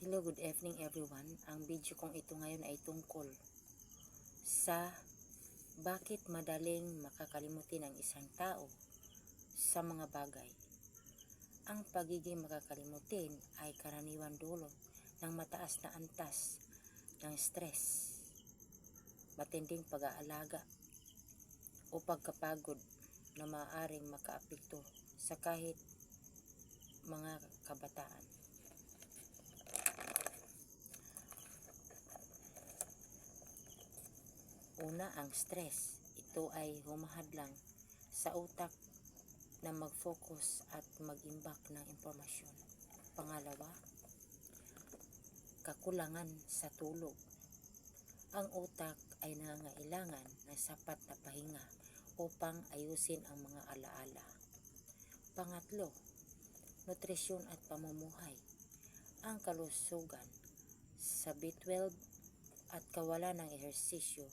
Hello, good evening everyone. Ang video kong ito ngayon ay tungkol sa bakit madaling makakalimutin ang isang tao sa mga bagay. Ang pagiging makakalimutin ay karaniwan dulot ng mataas na antas ng stress, matinding pag-aalaga o pagkapagod na maaaring makaapekto sa kahit mga kabataan. Una, ang stress. Ito ay humahadlang sa utak na mag-focus at mag-imbak ng impormasyon. Pangalawa, kakulangan sa tulog. Ang utak ay nangangailangan ng sapat na pahinga upang ayusin ang mga alaala. Pangatlo, nutrisyon at pamumuhay. Ang kalusugan sa B12 at kawalan ng ehersisyo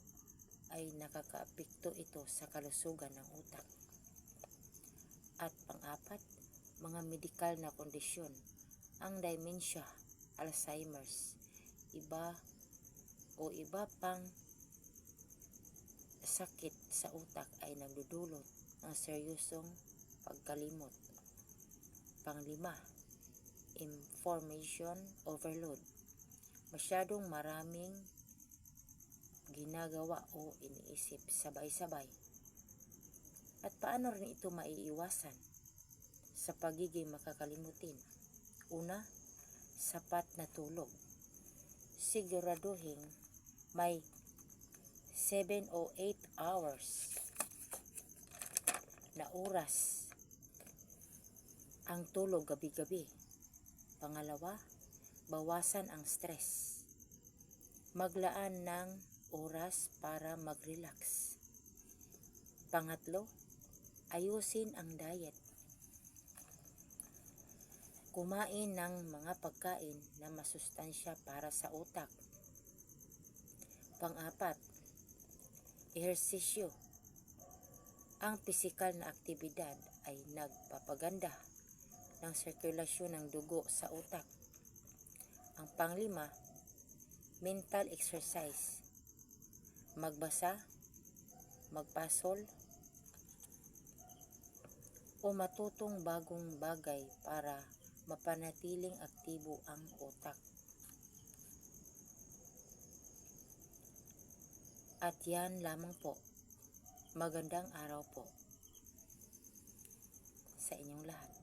ay nakakaapekto ito sa kalusugan ng utak. At pang-apat, mga medikal na kondisyon. Ang dementia, Alzheimer's, iba pang sakit sa utak ay nagdudulot ng seryosong pagkalimot. Pang-lima, information overload. Masyadong maraming ginagawa o iniisip sabay-sabay. At paano rin ito maiiwasan sa pagiging makakalimutin? Una, sapat na tulog. Siguraduhin may 7 o 8 hours na oras ang tulog gabi-gabi. Pangalawa, bawasan ang stress. Maglaan ng oras para mag-relax. Pangatlo, ayusin ang diet. Kumain ng mga pagkain na masustansya para sa utak. Pang-apat, ehersisyo. Ang pisikal na aktibidad ay nagpapaganda ng sirkulasyon ng dugo sa utak. Ang panglima, mental exercise. Magbasa, magpasol, o matutong bagong bagay para mapanatiling aktibo ang utak. At yan lamang po. Magandang araw po sa inyong lahat.